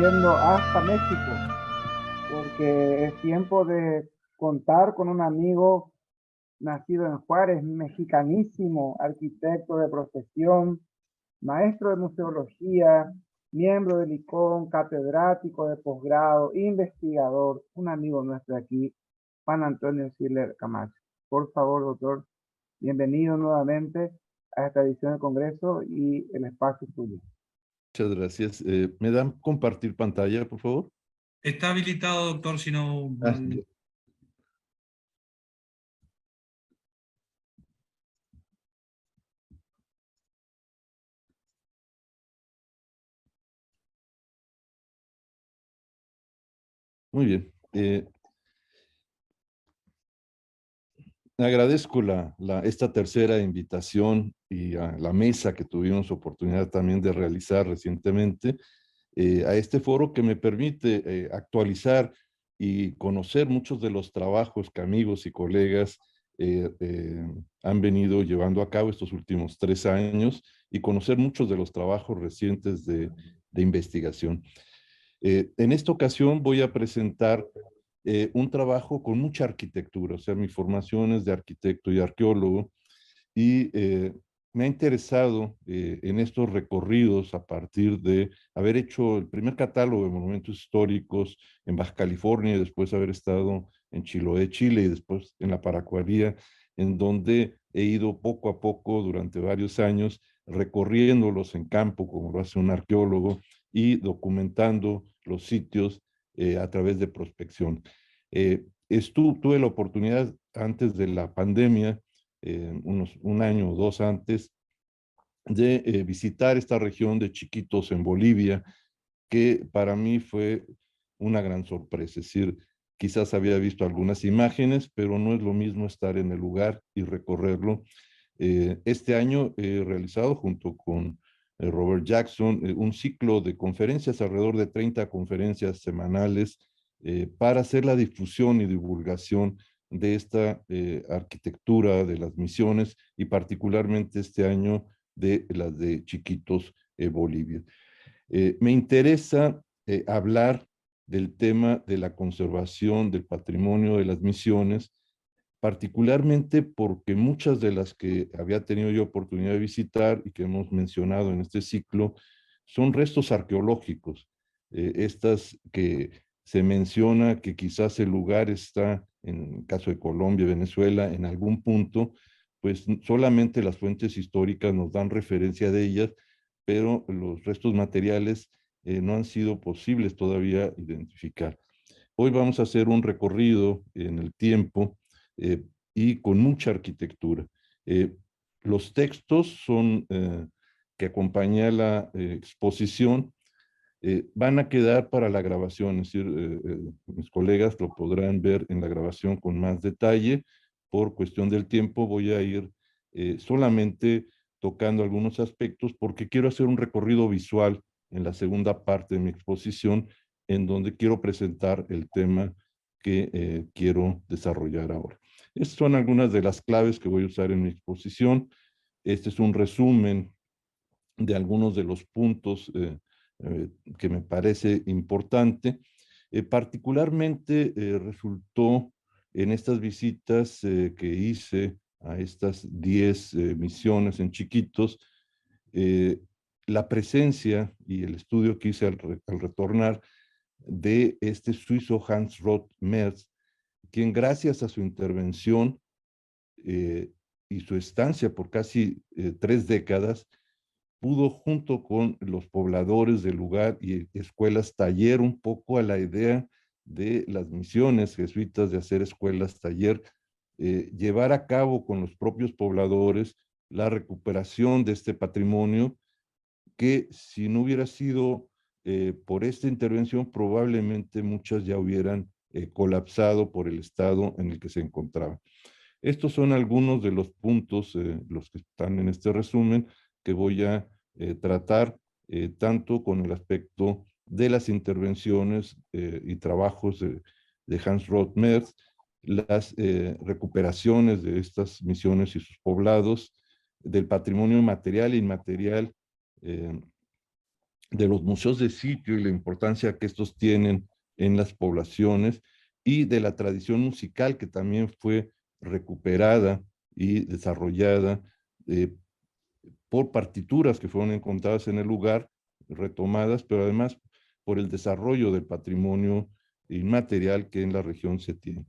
yendo hasta México, porque es tiempo de contar con un amigo nacido en Juárez, mexicanísimo, arquitecto de profesión, maestro de museología, miembro del ICON, catedrático de posgrado, investigador, un amigo nuestro aquí, Juan Antonio Siller Camacho. Por favor, doctor, bienvenido nuevamente a esta edición del Congreso y el espacio es tuyo. Muchas gracias. ¿Me dan compartir pantalla, por favor? Está habilitado, doctor, si no... Ya. Muy bien. Agradezco esta tercera invitación y a la mesa que tuvimos oportunidad también de realizar recientemente a este foro que me permite actualizar y conocer muchos de los trabajos que amigos y colegas han venido llevando a cabo estos últimos 3 años y conocer muchos de los trabajos recientes de investigación. En esta ocasión voy a presentar un trabajo con mucha arquitectura, o sea, mi formación es de arquitecto y arqueólogo, y me ha interesado en estos recorridos a partir de haber hecho el primer catálogo de monumentos históricos en Baja California y después haber estado en Chiloé, Chile y después en la Paracuaría, en donde he ido poco a poco durante varios años recorriéndolos en campo, como lo hace un arqueólogo, y documentando los sitios a través de prospección. Tuve la oportunidad antes de la pandemia, un año o dos antes, de visitar esta región de Chiquitos en Bolivia, que para mí fue una gran sorpresa. Es decir, quizás había visto algunas imágenes, pero no es lo mismo estar en el lugar y recorrerlo. Este año he realizado junto con Robert Jackson un ciclo de conferencias, alrededor de 30 conferencias semanales, para hacer la difusión y divulgación de esta arquitectura de las misiones y particularmente este año de las de Chiquitos, Bolivia. Me interesa hablar del tema de la conservación del patrimonio de las misiones, particularmente porque muchas de las que había tenido yo oportunidad de visitar y que hemos mencionado en este ciclo son restos arqueológicos. Estas que se menciona que quizás el lugar está, en el caso de Colombia, Venezuela, en algún punto, pues solamente las fuentes históricas nos dan referencia de ellas, pero los restos materiales no han sido posibles todavía identificar. Hoy vamos a hacer un recorrido en el tiempo eh, y con mucha arquitectura. Eh, los textos son que acompañan la exposición van a quedar para la grabación, es decir, mis colegas lo podrán ver en la grabación con más detalle. Por cuestión del tiempo voy a ir solamente tocando algunos aspectos porque quiero hacer un recorrido visual en la segunda parte de mi exposición en donde quiero presentar el tema que quiero desarrollar ahora. Estas son algunas de las claves que voy a usar en mi exposición. Este es un resumen de algunos de los puntos que me parece importante. Particularmente resultó en estas visitas que hice a estas 10 misiones en Chiquitos, eh, la presencia y el estudio que hice al retornar de este suizo Hans Roth Merz, quien gracias a su intervención eh, y su estancia por casi 3 décadas, pudo junto con los pobladores del lugar y escuelas taller un poco a la idea de las misiones jesuitas de hacer escuelas taller, llevar a cabo con los propios pobladores la recuperación de este patrimonio que si no hubiera sido por esta intervención probablemente muchas ya hubieran colapsado por el estado en el que se encontraban. Estos son algunos de los puntos, los que están en este resumen, que voy a tratar tanto con el aspecto de las intervenciones y trabajos de Hans Roth Merz, las recuperaciones de estas misiones y sus poblados, del patrimonio material e inmaterial, eh, de los museos de sitio y la importancia que estos tienen en las poblaciones, y de la tradición musical que también fue recuperada y desarrollada eh, por partituras que fueron encontradas en el lugar, retomadas, pero además por el desarrollo del patrimonio inmaterial que en la región se tiene.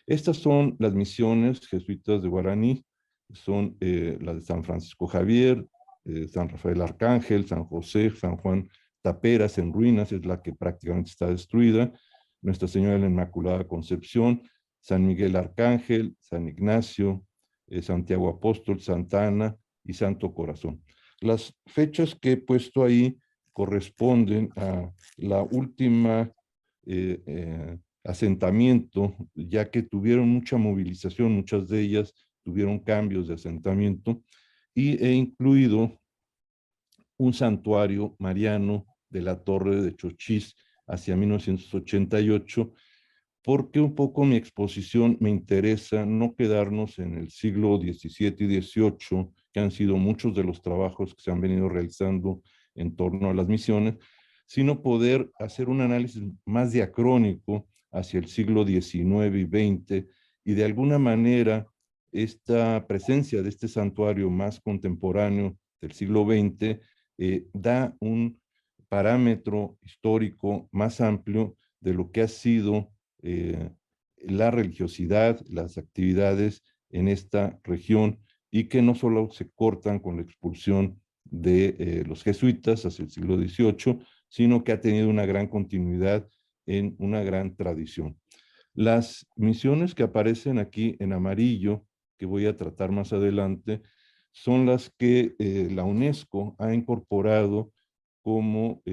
Estas son las misiones jesuitas de Guaraní, son las de San Francisco Javier, San Rafael Arcángel, San José, San Juan Taperas en ruinas, es la que prácticamente está destruida, Nuestra Señora de la Inmaculada Concepción, San Miguel Arcángel, San Ignacio, Santiago Apóstol, Santa Ana y Santo Corazón. Las fechas que he puesto ahí corresponden a la última asentamiento, ya que tuvieron mucha movilización, muchas de ellas tuvieron cambios de asentamiento, y he incluido un santuario mariano de la Torre de Chochís hacia 1988, porque un poco mi exposición me interesa no quedarnos en el siglo XVII y XVIII, que han sido muchos de los trabajos que se han venido realizando en torno a las misiones, sino poder hacer un análisis más diacrónico hacia el siglo XIX y XX, y de alguna manera esta presencia de este santuario más contemporáneo del siglo XX da un parámetro histórico más amplio de lo que ha sido la religiosidad, las actividades en esta región, y que no solo se cortan con la expulsión de los jesuitas hacia el siglo XVIII, sino que ha tenido una gran continuidad en una gran tradición. Las misiones que aparecen aquí en amarillo, que voy a tratar más adelante, son las que la UNESCO ha incorporado como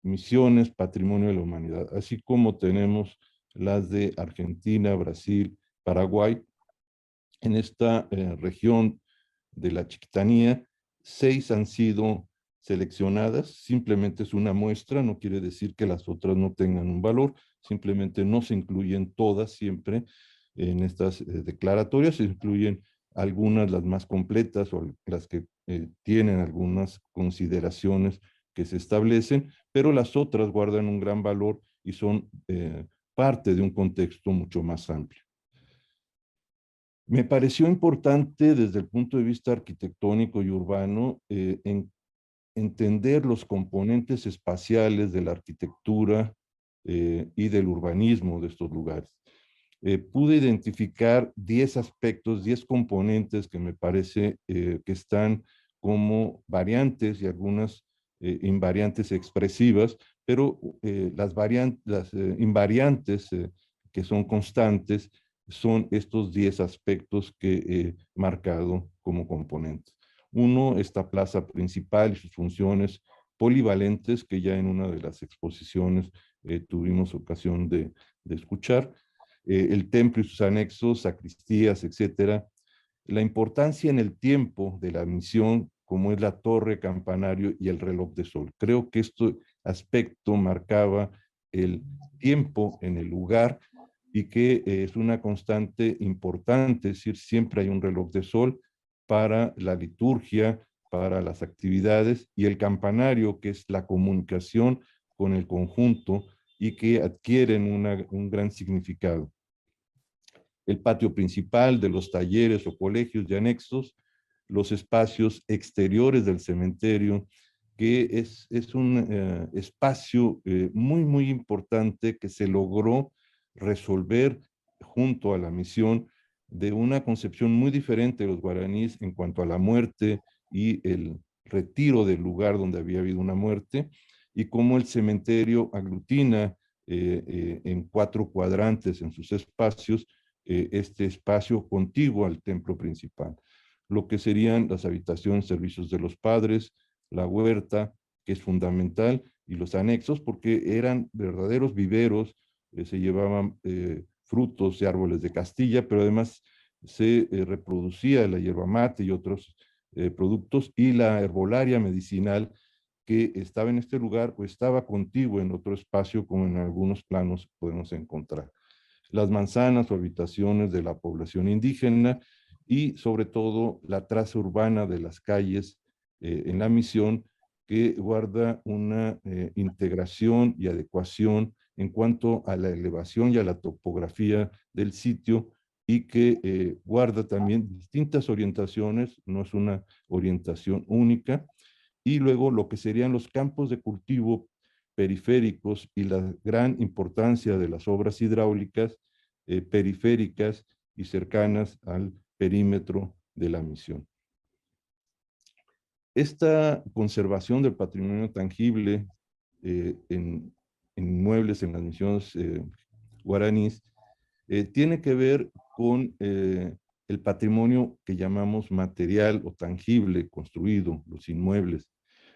misiones Patrimonio de la Humanidad, así como tenemos las de Argentina, Brasil, Paraguay. En esta región de la Chiquitanía, 6 han sido seleccionadas, simplemente es una muestra, no quiere decir que las otras no tengan un valor, simplemente no se incluyen todas siempre en estas declaratorias, se incluyen algunas, las más completas, o las que tienen algunas consideraciones que se establecen, pero las otras guardan un gran valor y son parte de un contexto mucho más amplio. Me pareció importante desde el punto de vista arquitectónico y urbano entender los componentes espaciales de la arquitectura y del urbanismo de estos lugares. Pude identificar 10 aspectos, 10 componentes que me parece que están como variantes y algunas invariantes expresivas, pero las invariantes que son constantes son estos 10 aspectos que he marcado como componentes. Uno, esta plaza principal y sus funciones polivalentes, que ya en una de las exposiciones tuvimos ocasión de escuchar. El templo y sus anexos, sacristías, etcétera. La importancia en el tiempo de la misión, como es la torre, campanario y el reloj de sol. Creo que este aspecto marcaba el tiempo en el lugar, y que es una constante importante, es decir, siempre hay un reloj de sol para la liturgia, para las actividades, y el campanario, que es la comunicación con el conjunto y que adquieren un gran significado. El patio principal de los talleres o colegios y anexos, los espacios exteriores del cementerio, que es un espacio muy importante que se logró resolver junto a la misión de una concepción muy diferente de los guaraníes en cuanto a la muerte y el retiro del lugar donde había habido una muerte, y cómo el cementerio aglutina en 4 cuadrantes en sus espacios este espacio contiguo al templo principal, lo que serían las habitaciones, servicios de los padres, la huerta, que es fundamental, y los anexos, porque eran verdaderos viveros, se llevaban frutos de árboles de Castilla, pero además se reproducía la hierba mate y otros productos, y la herbolaria medicinal que estaba en este lugar o estaba contigua en otro espacio, como en algunos planos podemos encontrar. Las manzanas o habitaciones de la población indígena, y sobre todo la traza urbana de las calles en la misión, que guarda una integración y adecuación en cuanto a la elevación y a la topografía del sitio, y que guarda también distintas orientaciones, no es una orientación única. Y luego lo que serían los campos de cultivo periféricos y la gran importancia de las obras hidráulicas periféricas y cercanas al perímetro de la misión. Esta conservación del patrimonio tangible en inmuebles en las misiones guaraníes tiene que ver con el patrimonio que llamamos material o tangible construido, los inmuebles,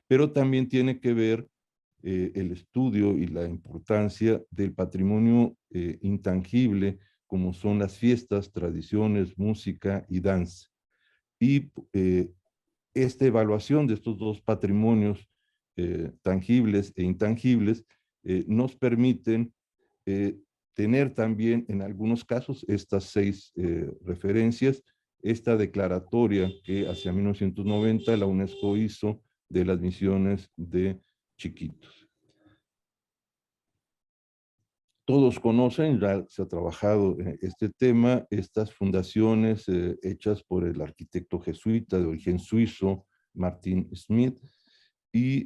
pero también tiene que ver el estudio y la importancia del patrimonio intangible, como son las fiestas, tradiciones, música y danza. Y esta evaluación de estos dos patrimonios tangibles e intangibles nos permiten tener también en algunos casos estas 6 referencias, esta declaratoria que hacia 1990 la UNESCO hizo de las misiones de Chiquitos. Todos conocen, ya se ha trabajado en este tema, estas fundaciones hechas por el arquitecto jesuita de origen suizo, Martin Smith, y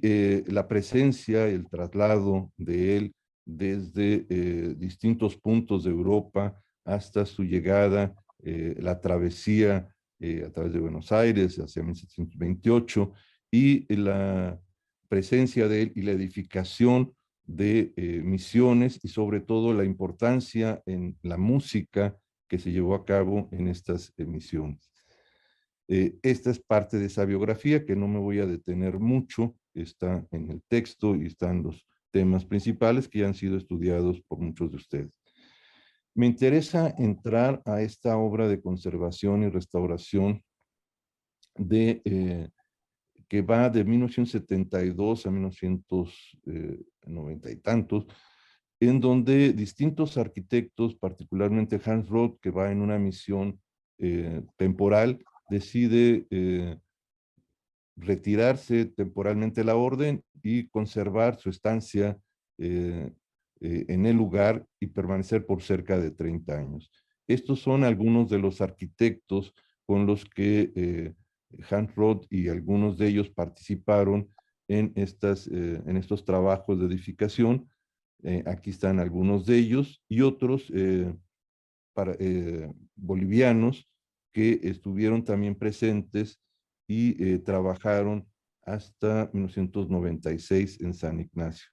la presencia, el traslado de él desde distintos puntos de Europa hasta su llegada, la travesía a través de Buenos Aires hacia 1728, y la presencia de él y la edificación de misiones, y sobre todo la importancia en la música que se llevó a cabo en estas misiones. Esta es parte de esa biografía que no me voy a detener mucho, está en el texto y están los temas principales que ya han sido estudiados por muchos de ustedes. Me interesa entrar a esta obra de conservación y restauración que va de 1972 a 1990 y tantos, en donde distintos arquitectos, particularmente Hans Roth, que va en una misión temporal, decide retirarse temporalmente de la orden y conservar su estancia en el lugar y permanecer por cerca de 30 años. Estos son algunos de los arquitectos con los que Hans Roth y algunos de ellos participaron en estos trabajos de edificación. Aquí están algunos de ellos y otros bolivianos que estuvieron también presentes y trabajaron hasta 1996 en San Ignacio.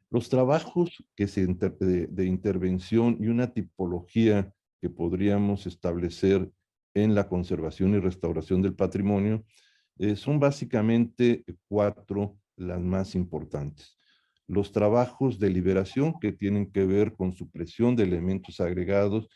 Los trabajos de intervención y una tipología que podríamos establecer en la conservación y restauración del patrimonio son básicamente 4 las más importantes. Los trabajos de liberación, que tienen que ver con supresión de elementos agregados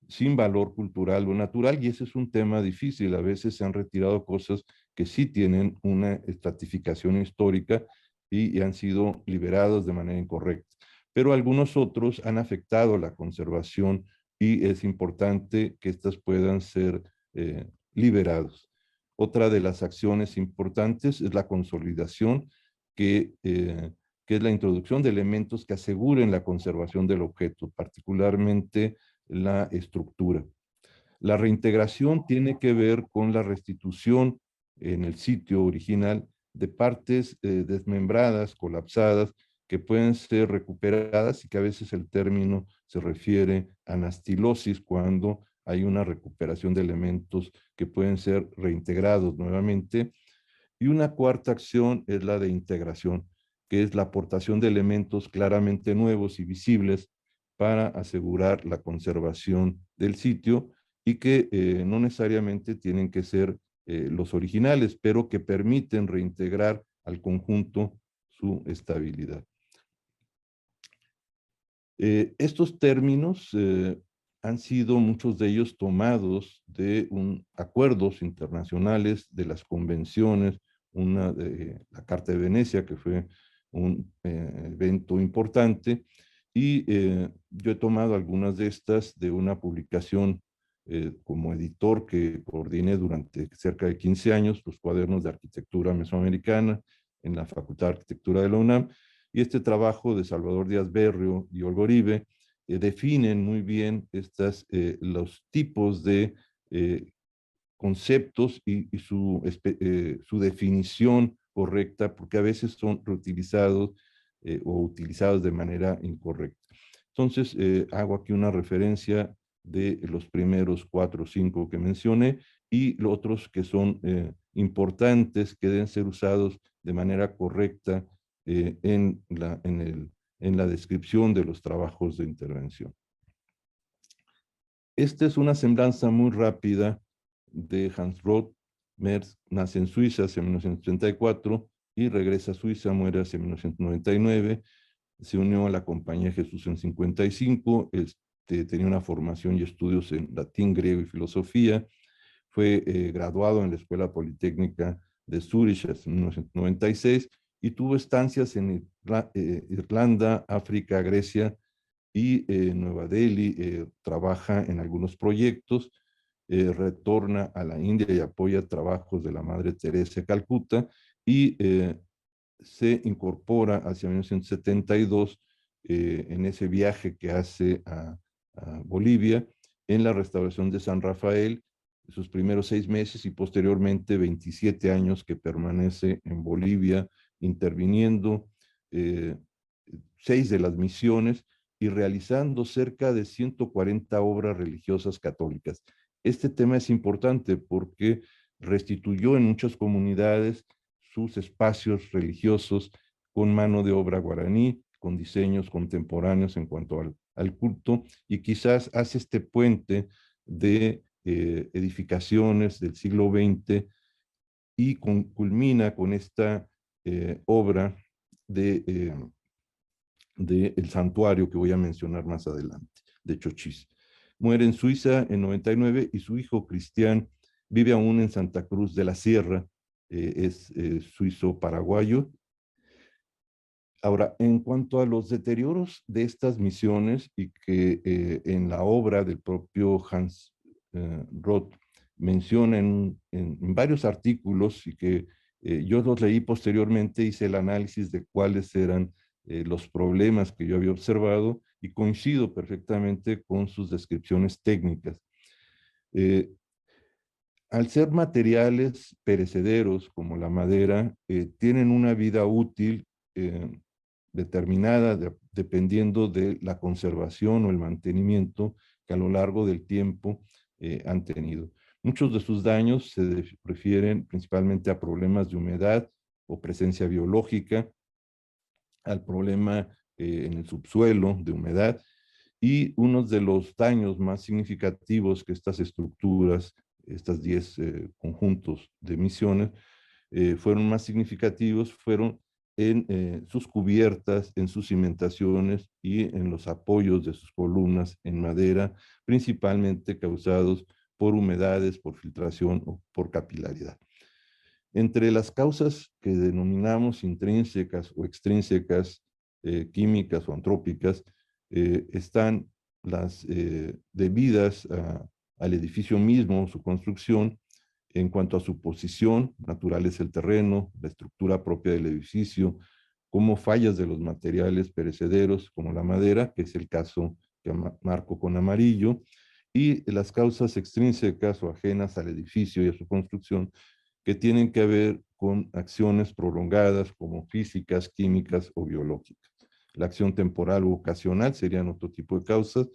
sin valor cultural o natural, y ese es un tema difícil. A veces se han retirado cosas que sí tienen una estratificación histórica y han sido liberados de manera incorrecta. Pero algunos otros han afectado la conservación y es importante que estas puedan ser liberados. Otra de las acciones importantes es la consolidación, que es la introducción de elementos que aseguren la conservación del objeto, particularmente la estructura. La reintegración tiene que ver con la restitución en el sitio original de partes desmembradas, colapsadas, que pueden ser recuperadas y que a veces el término se refiere a anastilosis, cuando hay una recuperación de elementos que pueden ser reintegrados nuevamente. Y una cuarta acción es la de integración, que es la aportación de elementos claramente nuevos y visibles para asegurar la conservación del sitio, y que no necesariamente tienen que ser los originales, pero que permiten reintegrar al conjunto su estabilidad. Estos términos han sido muchos de ellos tomados de acuerdos internacionales, de las convenciones, una de la Carta de Venecia, que fue un evento importante, y yo he tomado algunas de estas de una publicación como editor que coordiné durante cerca de 15 años los cuadernos de arquitectura mesoamericana en la Facultad de Arquitectura de la UNAM, y este trabajo de Salvador Díaz Berrio y Olga Oribe definen muy bien los tipos de conceptos y su definición correcta, porque a veces son reutilizados o utilizados de manera incorrecta. Entonces, hago aquí una referencia de los primeros 4 o 5 que mencioné y los otros que son importantes, que deben ser usados de manera correcta en la descripción de los trabajos de intervención. Esta es una semblanza muy rápida de Hans Roth. Merz nace en Suiza hacia 1934 y regresa a Suiza, muere hacia 1999. Se unió a la Compañía Jesús en 55, tenía una formación y estudios en latín, griego y filosofía. Fue graduado en la Escuela Politécnica de Zúrich en 1996 y tuvo estancias en Irlanda, África, Grecia y Nueva Delhi. Trabaja en algunos proyectos, retorna a la India y apoya trabajos de la Madre Teresa de Calcuta y se incorpora hacia 1972 en ese viaje que hace a Bolivia en la restauración de San Rafael, sus primeros 6 meses y posteriormente 27 años que permanece en Bolivia interviniendo 6 de las misiones y realizando cerca de 140 obras religiosas católicas. Este tema es importante porque restituyó en muchas comunidades sus espacios religiosos con mano de obra guaraní, con diseños contemporáneos en cuanto al culto, y quizás hace este puente de edificaciones del siglo XX y culmina con esta obra de el santuario que voy a mencionar más adelante, de Chochis. Muere en Suiza en 99 y su hijo Cristian vive aún en Santa Cruz de la Sierra, es suizo-paraguayo. Ahora, en cuanto a los deterioros de estas misiones y que en la obra del propio Hans Roth menciona en varios artículos y que yo los leí posteriormente, hice el análisis de cuáles eran los problemas que yo había observado y coincido perfectamente con sus descripciones técnicas. Al ser materiales perecederos como la madera, tienen una vida útil determinada dependiendo de la conservación o el mantenimiento que a lo largo del tiempo han tenido. Muchos de sus daños se refieren principalmente a problemas de humedad o presencia biológica, al problema en el subsuelo de humedad, y uno de los daños más significativos que estas estructuras, estas 10 conjuntos de misiones, fueron más significativos, fueron en sus cubiertas, en sus cimentaciones y en los apoyos de sus columnas en madera, principalmente causados por humedades, por filtración o por capilaridad. Entre las causas que denominamos intrínsecas o extrínsecas, químicas o antrópicas, están las debidas al edificio mismo, su construcción, en cuanto a su posición, naturaleza del terreno, la estructura propia del edificio, como fallas de los materiales perecederos, como la madera, que es el caso que marco con amarillo, y las causas extrínsecas o ajenas al edificio y a su construcción, que tienen que ver con acciones prolongadas como físicas, químicas o biológicas. La acción temporal u ocasional serían otro tipo de causas,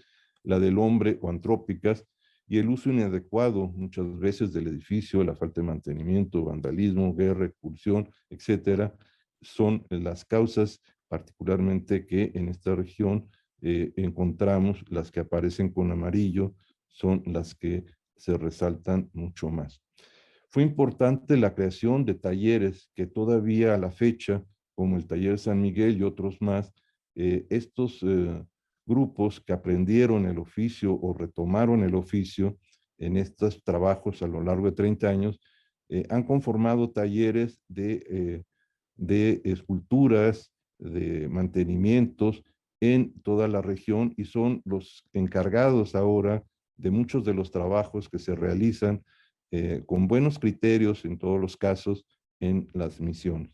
la del hombre o antrópicas, y el uso inadecuado muchas veces del edificio, la falta de mantenimiento, vandalismo, guerra, expulsión, etcétera, son las causas particularmente que en esta región encontramos. Las que aparecen con amarillo son las que se resaltan mucho más. Fue importante la creación de talleres que todavía a la fecha, como el Taller San Miguel y otros más, estos grupos que aprendieron el oficio o retomaron el oficio en estos trabajos a lo largo de 30 años, han conformado talleres de esculturas, de mantenimientos en toda la región y son los encargados ahora de muchos de los trabajos que se realizan con buenos criterios en todos los casos en las misiones.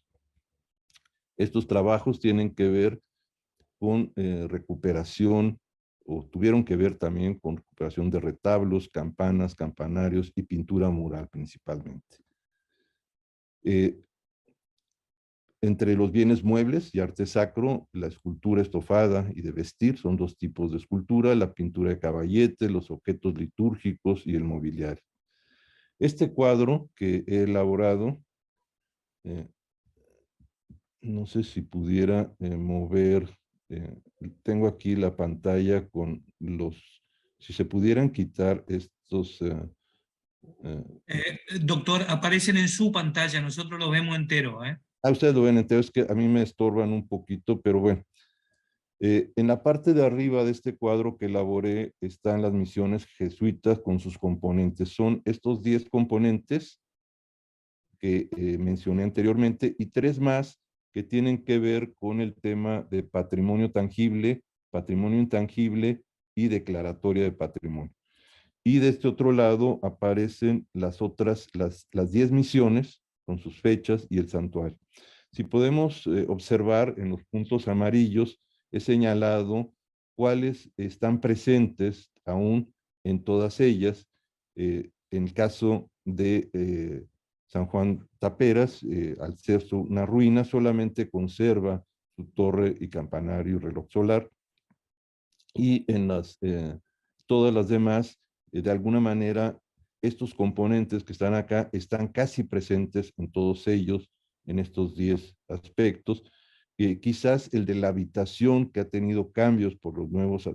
Estos trabajos tienen que ver con recuperación, o tuvieron que ver también con recuperación de retablos, campanas, campanarios y pintura mural principalmente. Entre los bienes muebles y arte sacro, la escultura estofada y de vestir son dos tipos de escultura, la pintura de caballete, los objetos litúrgicos y el mobiliario. Este cuadro que he elaborado, no sé si pudiera mover, tengo aquí la pantalla con los, si se pudieran quitar estos... Doctor, aparecen en su pantalla, nosotros lo vemos entero, ¿eh? Ustedes lo ven entero, es que a mí me estorban un poquito, pero bueno. En la parte de arriba de este cuadro que elaboré están las misiones jesuitas con sus componentes. Son estos 10 componentes que mencioné anteriormente y 3 más que tienen que ver con el tema de patrimonio tangible, patrimonio intangible y declaratoria de patrimonio. Y de este otro lado aparecen las otras, las 10 misiones con sus fechas y el santuario. Si podemos observar en los puntos amarillos, he señalado cuáles están presentes aún en todas ellas. En el caso de San Juan Taperas, al ser una ruina, solamente conserva su torre y campanario y reloj solar. Y en todas las demás, de alguna manera, estos componentes que están acá están casi presentes en todos ellos, en estos 10 aspectos. Quizás el de la habitación, que ha tenido cambios por los nuevos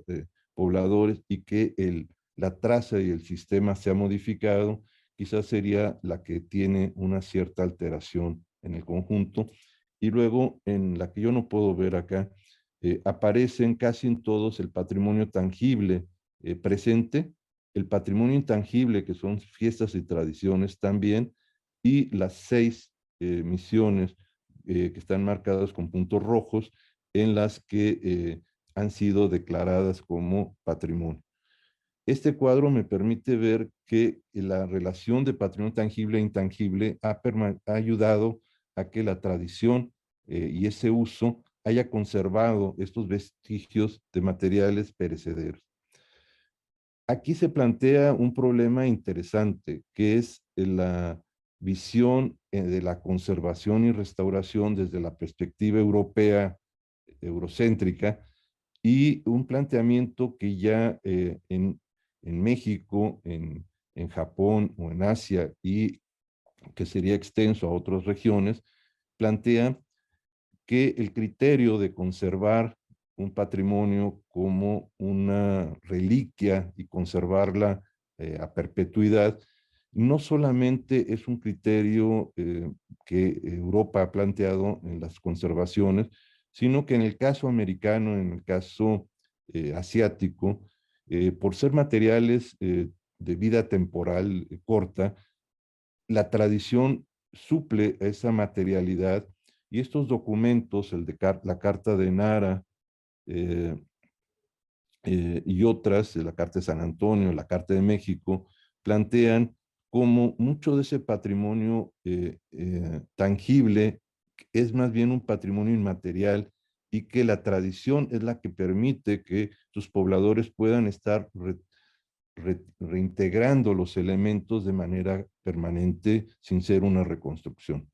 pobladores y que la traza y el sistema se ha modificado, quizás sería la que tiene una cierta alteración en el conjunto. Y luego, en la que yo no puedo ver acá, aparecen casi en todos el patrimonio tangible presente, el patrimonio intangible, que son fiestas y tradiciones también, y las 6 misiones que están marcadas con puntos rojos, en las que han sido declaradas como patrimonio. Este cuadro me permite ver que la relación de patrimonio tangible e intangible ha ayudado a que la tradición y ese uso haya conservado estos vestigios de materiales perecederos. Aquí se plantea un problema interesante, que es la visión de la conservación y restauración desde la perspectiva europea, eurocéntrica, y un planteamiento que ya en México, en Japón o en Asia, y que sería extenso a otras regiones, plantea que el criterio de conservar un patrimonio como una reliquia y conservarla a perpetuidad, no solamente es un criterio que Europa ha planteado en las conservaciones, sino que en el caso americano, en el caso asiático, por ser materiales de vida temporal corta, la tradición suple esa materialidad y estos documentos, el de la Carta de Nara eh, y otras, la Carta de San Antonio, la Carta de México, plantean como mucho de ese patrimonio tangible es más bien un patrimonio inmaterial y que la tradición es la que permite que sus pobladores puedan estar reintegrando los elementos de manera permanente sin ser una reconstrucción.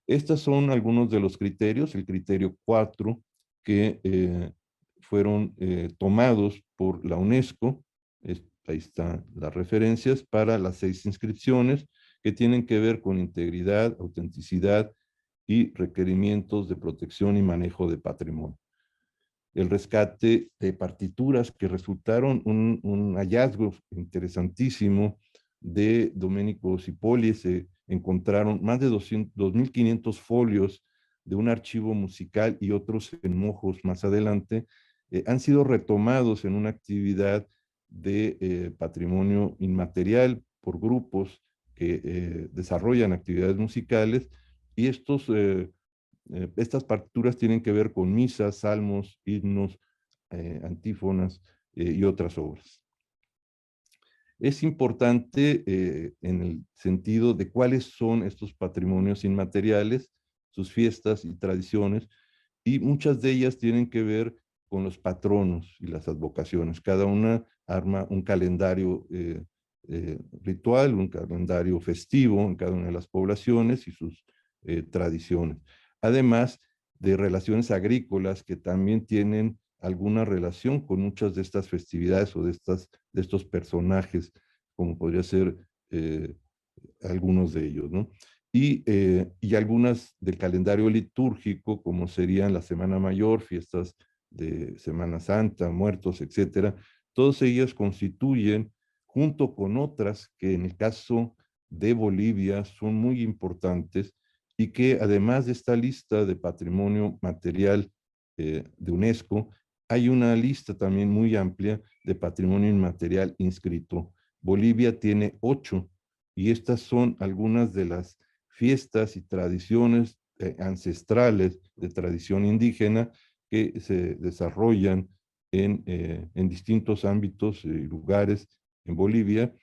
Estos son algunos de los criterios, el criterio 4, que fueron tomados por la UNESCO. Ahí están las referencias para las 6 inscripciones que tienen que ver con integridad, autenticidad y requerimientos de protección y manejo de patrimonio. El rescate de partituras que resultaron un hallazgo interesantísimo de Domenico Cipolli. Se encontraron más de 2.500 folios de un archivo musical y otros en mojos más adelante, han sido retomados en una actividad de patrimonio inmaterial por grupos que desarrollan actividades musicales, y estas partituras tienen que ver con misas, salmos, himnos, antífonas y otras obras. Es importante en el sentido de cuáles son estos patrimonios inmateriales, sus fiestas y tradiciones, y muchas de ellas tienen que ver con los patronos y las advocaciones. Cada una arma un calendario ritual, un calendario festivo en cada una de las poblaciones y sus tradiciones. Además de relaciones agrícolas que también tienen alguna relación con muchas de estas festividades o de estos personajes, como podría ser algunos de ellos, ¿no? Y algunas del calendario litúrgico, como serían la Semana Mayor, fiestas de Semana Santa, muertos, etcétera. Todas ellas constituyen, junto con otras que en el caso de Bolivia son muy importantes y que además de esta lista de patrimonio material de UNESCO, hay una lista también muy amplia de patrimonio inmaterial inscrito. Bolivia tiene 8 y estas son algunas de las fiestas y tradiciones ancestrales de tradición indígena que se desarrollan en distintos ámbitos y lugares en Bolivia,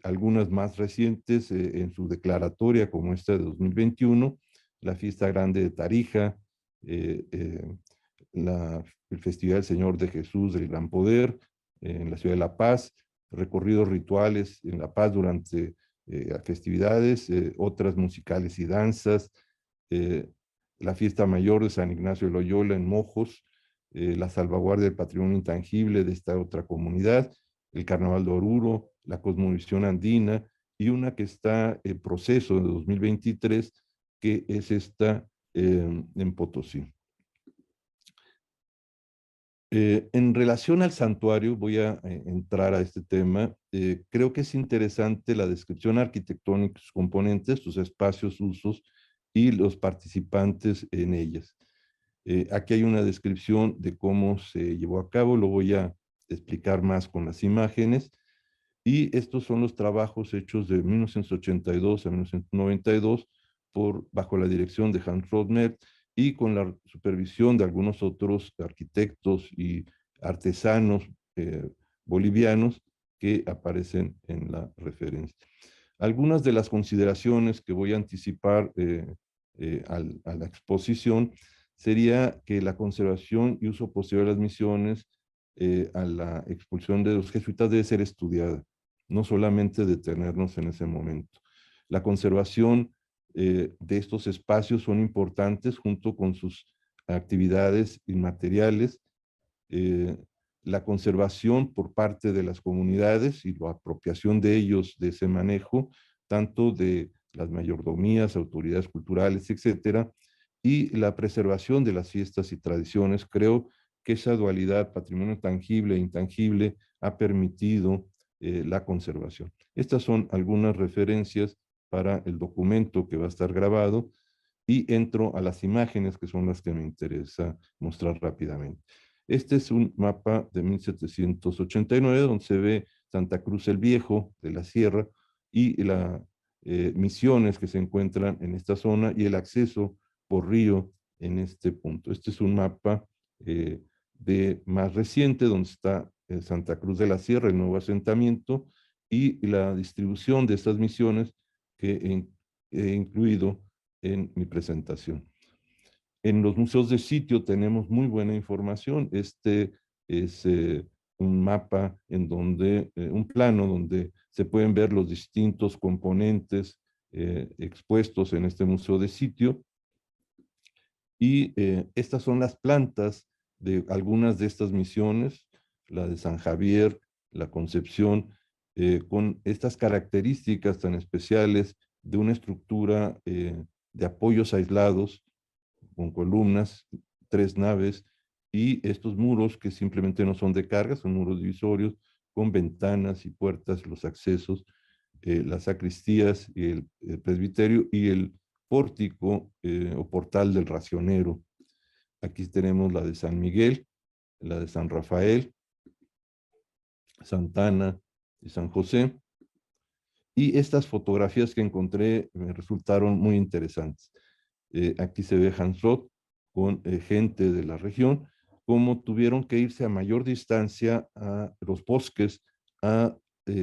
algunas más recientes en su declaratoria como esta de 2021, la fiesta grande de Tarija, eh, eh, el Festival del Señor de Jesús del Gran Poder en la ciudad de La Paz, recorridos rituales en La Paz durante festividades, otras musicales y danzas, eh, la fiesta mayor de San Ignacio de Loyola en Mojos, la salvaguardia del patrimonio intangible de esta otra comunidad, el Carnaval de Oruro, la cosmovisión andina y una que está en proceso de 2023, que es esta en Potosí. En relación al santuario, voy a entrar a este tema. Creo que es interesante la descripción arquitectónica, sus componentes, sus espacios, usos y los participantes en ellas. Aquí hay una descripción de cómo se llevó a cabo, lo voy a explicar más con las imágenes. Y estos son los trabajos hechos de 1982 a 1992 bajo la dirección de Hans Rothmer y con la supervisión de algunos otros arquitectos y artesanos bolivianos que aparecen en la referencia. Algunas de las consideraciones que voy a anticipar a la exposición sería que la conservación y uso posterior de las misiones a la expulsión de los jesuitas debe ser estudiada, no solamente detenernos en ese momento. La conservación de estos espacios son importantes junto con sus actividades inmateriales, la conservación por parte de las comunidades y la apropiación de ellos de ese manejo, tanto de las mayordomías, autoridades culturales, etcétera, y la preservación de las fiestas y tradiciones. Creo que esa dualidad patrimonio tangible e intangible ha permitido la conservación. Estas son algunas referencias para el documento que va a estar grabado y entro a las imágenes que son las que me interesa mostrar rápidamente. Este es un mapa de 1789 donde se ve Santa Cruz el Viejo de la Sierra y las misiones que se encuentran en esta zona y el acceso por río en este punto. Este es un mapa más reciente donde está Santa Cruz de la Sierra, el nuevo asentamiento y la distribución de estas misiones que he incluido en mi presentación. En los museos de sitio tenemos muy buena información. Este es un mapa en donde, un plano donde se pueden ver los distintos componentes expuestos en este museo de sitio. Y estas son las plantas de algunas de estas misiones, la de San Javier, la Concepción, con estas características tan especiales de una estructura de apoyos aislados, con columnas, 3 naves, y estos muros que simplemente no son de carga, son muros divisorios, con ventanas y puertas, los accesos, las sacristías, y el presbiterio y el pórtico o portal del racionero. Aquí tenemos la de San Miguel, la de San Rafael, Santana y San José. Y estas fotografías que encontré me resultaron muy interesantes. Aquí se ve Hans Roth con gente de la región, cómo tuvieron que irse a mayor distancia a los bosques a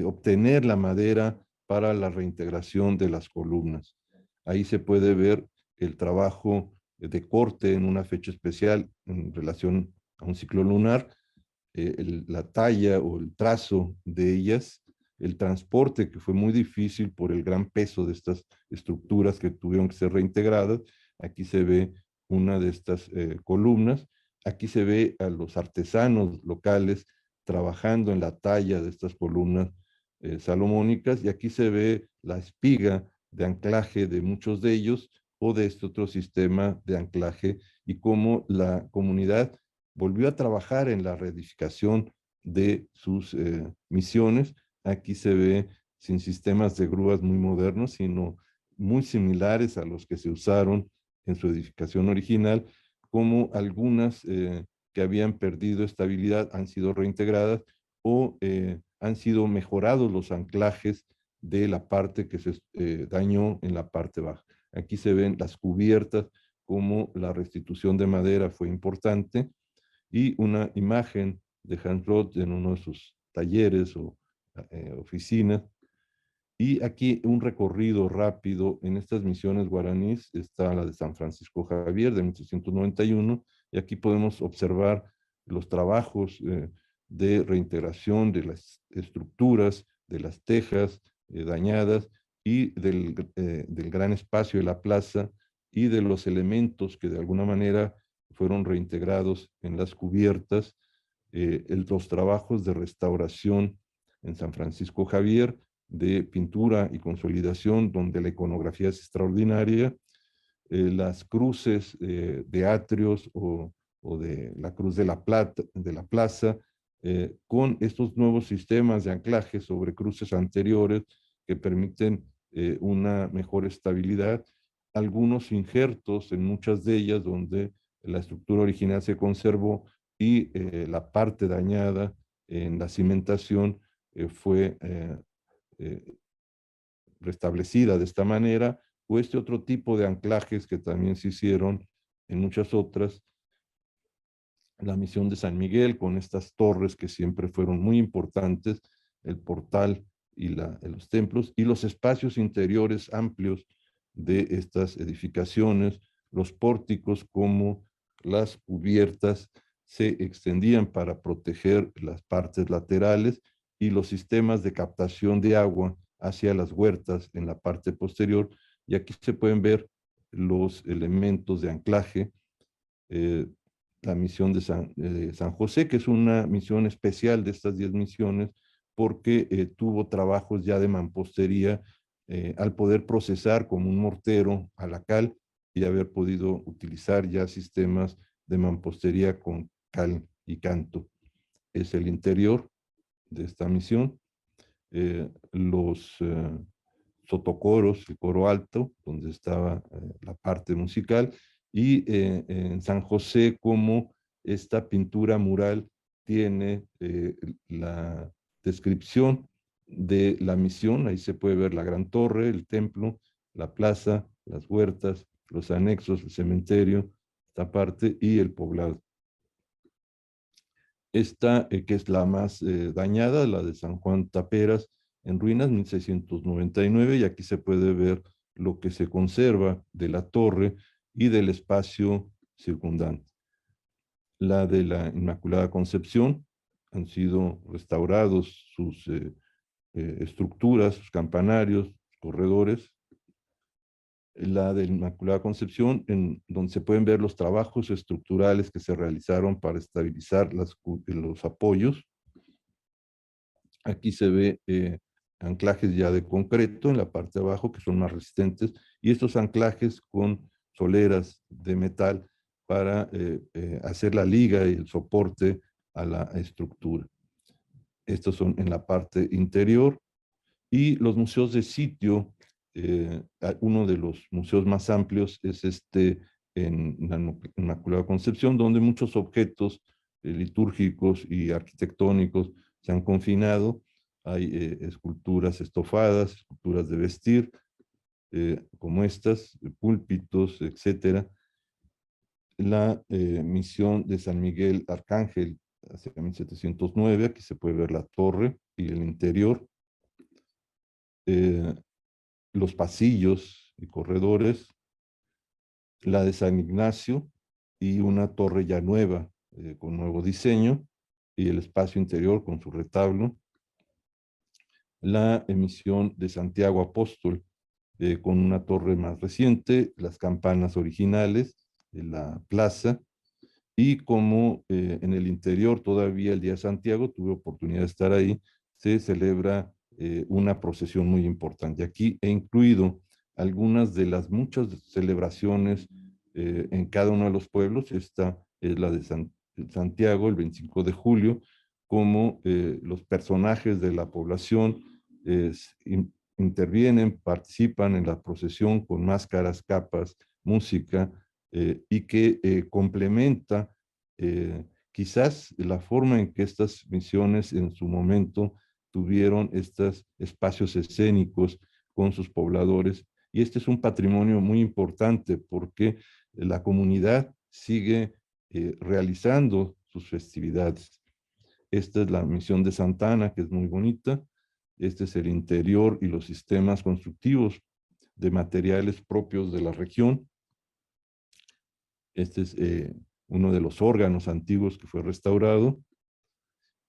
obtener la madera para la reintegración de las columnas. Ahí se puede ver el trabajo de corte en una fecha especial en relación a un ciclo lunar, la talla o el trazo de ellas, el transporte que fue muy difícil por el gran peso de estas estructuras que tuvieron que ser reintegradas. Aquí se ve una de estas columnas. Aquí se ve a los artesanos locales trabajando en la talla de estas columnas salomónicas, y aquí se ve la espiga de anclaje de muchos de ellos o de este otro sistema de anclaje, y cómo la comunidad volvió a trabajar en la reedificación de sus misiones. Aquí se ve sin sistemas de grúas muy modernos, sino muy similares a los que se usaron en su edificación original, como algunas que habían perdido estabilidad han sido reintegradas o han sido mejorados los anclajes de la parte que se dañó en la parte baja. Aquí se ven las cubiertas, como la restitución de madera fue importante, y una imagen de Hans Roth en uno de sus talleres o oficinas. Y aquí un recorrido rápido en estas misiones guaraníes. Está la de San Francisco Javier de 1891, y aquí podemos observar los trabajos de reintegración de las estructuras, de las tejas dañadas, y del gran espacio de la plaza, y de los elementos que de alguna manera fueron reintegrados en las cubiertas, los trabajos de restauración en San Francisco Javier, de pintura y consolidación, donde la iconografía es extraordinaria, las cruces de atrios o de la cruz de la plaza, con estos nuevos sistemas de anclaje sobre cruces anteriores que permiten una mejor estabilidad, algunos injertos en muchas de ellas donde la estructura original se conservó, y la parte dañada en la cimentación fue restablecida de esta manera, o este otro tipo de anclajes que también se hicieron en muchas otras. La misión de San Miguel, con estas torres que siempre fueron muy importantes, el portal y los templos, y los espacios interiores amplios de estas edificaciones, los pórticos, como las cubiertas se extendían para proteger las partes laterales, y los sistemas de captación de agua hacia las huertas en la parte posterior. Y aquí se pueden ver los elementos de anclaje. La misión de San José, que es una misión especial de estas 10 misiones, porque tuvo trabajos ya de mampostería, al poder procesar como un mortero a la cal, y haber podido utilizar ya sistemas de mampostería con cal y canto. Es el interior de esta misión. Los sotocoros, el coro alto, donde estaba la parte musical, y en San José, como esta pintura mural tiene la descripción de la misión. Ahí se puede ver la gran torre, el templo, la plaza, las huertas, los anexos, el cementerio, esta parte, y el poblado. Esta, que es la más dañada, la de San Juan Taperas, en ruinas, 1699, y aquí se puede ver lo que se conserva de la torre y del espacio circundante. La de la Inmaculada Concepción, han sido restaurados sus estructuras, sus campanarios, sus corredores. La de Inmaculada Concepción, en donde se pueden ver los trabajos estructurales que se realizaron para estabilizar los apoyos. Aquí se ve anclajes ya de concreto en la parte de abajo, que son más resistentes, y estos anclajes con soleras de metal para hacer la liga y el soporte a la estructura. Estos son en la parte interior. Y los museos de sitio, uno de los museos más amplios es este en la Inmaculada Concepción, donde muchos objetos litúrgicos y arquitectónicos se han confinado. Hay esculturas estofadas, esculturas de vestir, como estas, púlpitos, etcétera. La misión de San Miguel Arcángel, hacia 1709, aquí se puede ver la torre y el interior los pasillos y corredores, la de San Ignacio y una torre ya nueva, con nuevo diseño, y el espacio interior con su retablo, la emisión de Santiago Apóstol, con una torre más reciente, las campanas originales de la plaza, y como en el interior todavía el día de Santiago, tuve oportunidad de estar ahí, se celebra una procesión muy importante. Aquí he incluido algunas de las muchas celebraciones en cada uno de los pueblos. Esta es la de Santiago, el 25 de julio, como los personajes de la población intervienen, participan en la procesión con máscaras, capas, música, y que complementa quizás la forma en que estas misiones en su momento tuvieron estos espacios escénicos con sus pobladores. Y este es un patrimonio muy importante porque la comunidad sigue realizando sus festividades. Esta es la misión de Santa Ana, que es muy bonita. Este es el interior y los sistemas constructivos de materiales propios de la región. Este es uno de los órganos antiguos que fue restaurado.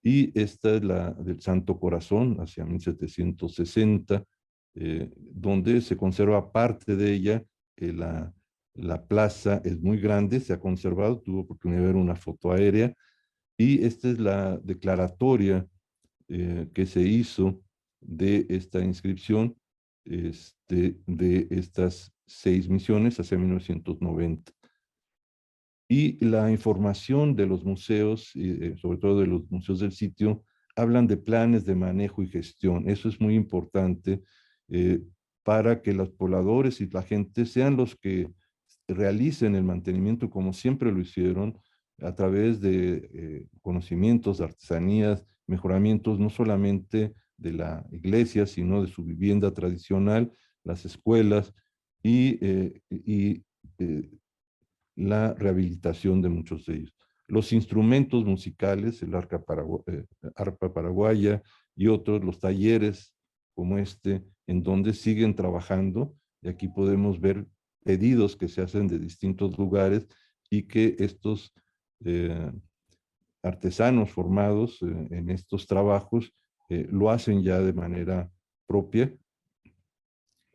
Y esta es la del Santo Corazón, hacia 1760, donde se conserva parte de ella. La plaza es muy grande, se ha conservado, tuve oportunidad de ver una foto aérea, y esta es la declaratoria que se hizo de esta inscripción, de estas 6 misiones hacia 1990. Y la información de los museos, sobre todo de los museos del sitio, hablan de planes de manejo y gestión. Eso es muy importante eh, para que los pobladores y la gente sean los que realicen el mantenimiento como siempre lo hicieron, a través de conocimientos, artesanías, mejoramientos no solamente de la iglesia, sino de su vivienda tradicional, las escuelas y la rehabilitación de muchos de ellos. Los instrumentos musicales, el arpa paraguaya y otros, los talleres como este, en donde siguen trabajando, y aquí podemos ver pedidos que se hacen de distintos lugares y que estos eh, artesanos formados en estos trabajos lo hacen ya de manera propia.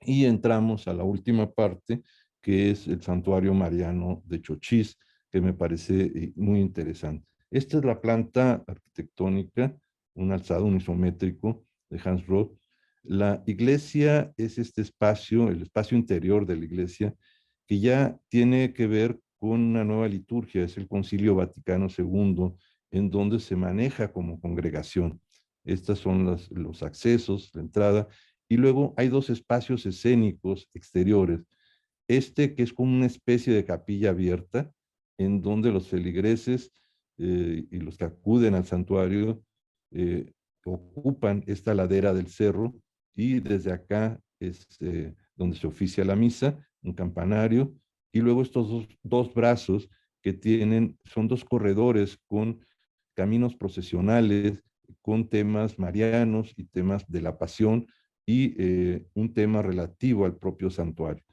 Y entramos a la última parte, que es el santuario mariano de Chochís, que me parece muy interesante. Esta es la planta arquitectónica, un alzado, un isométrico de Hans Roth. La iglesia es este espacio, el espacio interior de la iglesia, que ya tiene que ver con una nueva liturgia, es el Concilio Vaticano II, en donde se maneja como congregación. Estos son los accesos, la entrada, y luego hay 2 espacios escénicos exteriores. Este que es como una especie de capilla abierta, en donde los feligreses y los que acuden al santuario eh, ocupan esta ladera del cerro, y desde acá es donde se oficia la misa, un campanario, y luego estos dos brazos que tienen, son 2 corredores con caminos procesionales, con temas marianos y temas de la pasión, y un tema relativo al propio santuario.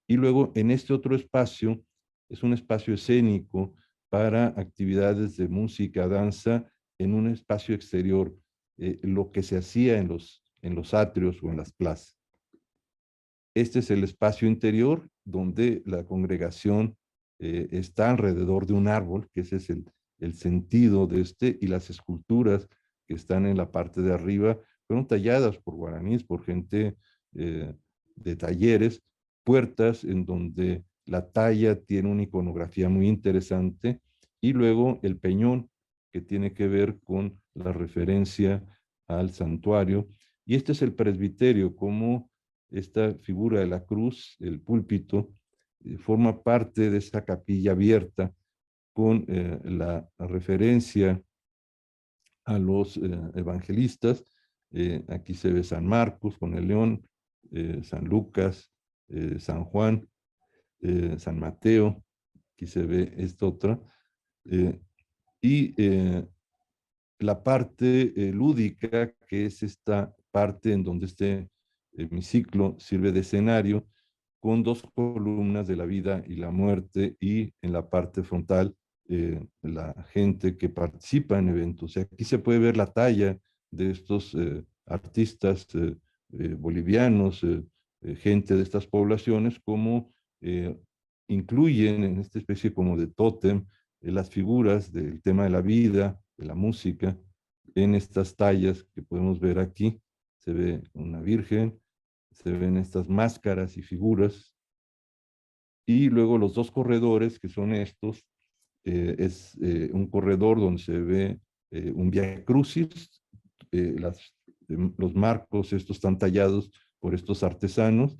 Y luego en este otro espacio, es un espacio escénico para actividades de música, danza, en un espacio exterior, lo que se hacía en los atrios o en las plazas. Este es el espacio interior donde la congregación está alrededor de un árbol, que ese es el sentido de y las esculturas que están en la parte de arriba fueron talladas por guaraníes, por gente de talleres, puertas en donde la talla tiene una iconografía muy interesante, y luego el peñón, que tiene que ver con la referencia al santuario. Y este es el presbiterio, como esta figura de la cruz, el púlpito, forma parte de esta capilla abierta con la referencia a los evangelistas. Aquí se ve San Marcos con el león, San Lucas, San Juan, San Mateo. Aquí se ve esta otra. Y la parte lúdica, que es esta parte en donde hemiciclo sirve de escenario con dos columnas de la vida y la muerte, y en la parte frontal la gente que participa en eventos. Y aquí se puede ver la talla de estos artistas bolivianos, gente de estas poblaciones, como incluyen en esta especie como de tótem las figuras del tema de la vida, de la música, en estas tallas que podemos ver aquí. Se ve una virgen, se ven estas máscaras y figuras, y luego los dos corredores, que son estos, es un corredor donde se ve un Vía Crucis, los marcos estos están tallados por estos artesanos,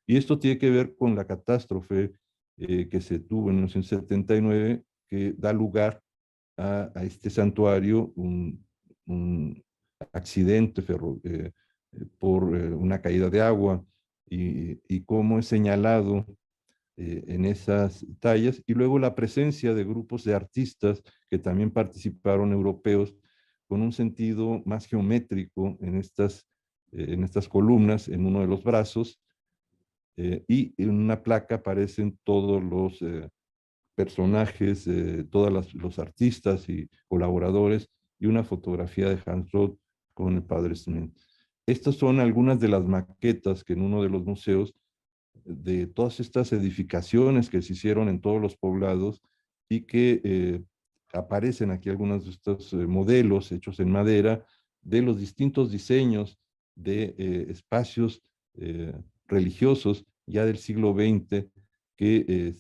y esto tiene que ver con la catástrofe que se tuvo en 1979, que da lugar a este santuario, un accidente por una caída de agua, y cómo es señalado en esas tallas, y luego la presencia de grupos de artistas que también participaron, europeos, con un sentido más geométrico en estas columnas, en uno de los brazos, y en una placa aparecen todos los personajes, todos los artistas y colaboradores, y una fotografía de Hans Roth con el padre Smith. Estas son algunas de las maquetas que en uno de los museos, de todas estas edificaciones que se hicieron en todos los poblados, y que aparecen aquí algunos de estos modelos hechos en madera de los distintos diseños de espacios religiosos ya del siglo XX, que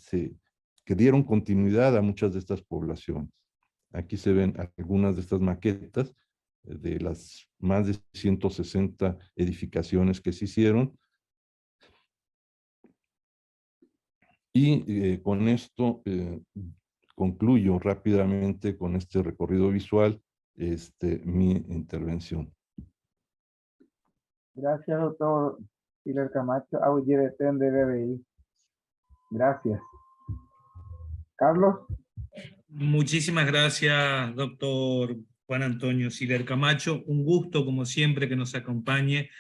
dieron continuidad a muchas de estas poblaciones. Aquí se ven algunas de estas maquetas de las más de 160 edificaciones que se hicieron. Y con esto concluyo rápidamente con este recorrido visual mi intervención. Gracias, doctor Siler Camacho, Auyereten de BBI. Gracias. Carlos. Muchísimas gracias, doctor Juan Antonio Siler Camacho. Un gusto, como siempre, que nos acompañe.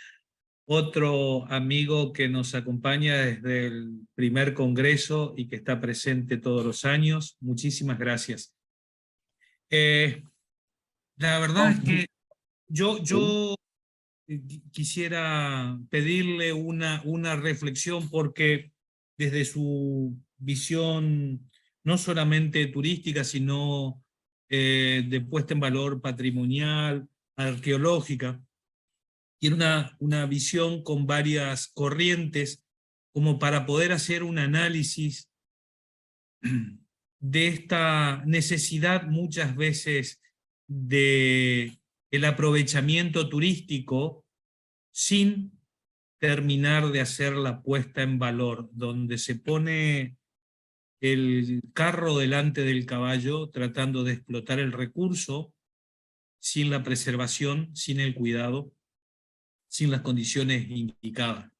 Otro amigo que nos acompaña desde el primer congreso y que está presente todos los años. Muchísimas gracias. La verdad es que yo quisiera pedirle una reflexión, porque desde su visión no solamente turística, sino de puesta en valor patrimonial, arqueológica, tiene una visión con varias corrientes, como para poder hacer un análisis de esta necesidad muchas veces de el aprovechamiento turístico sin terminar de hacer la puesta en valor, donde se pone el carro delante del caballo tratando de explotar el recurso sin la preservación, sin el cuidado, sin las condiciones indicadas.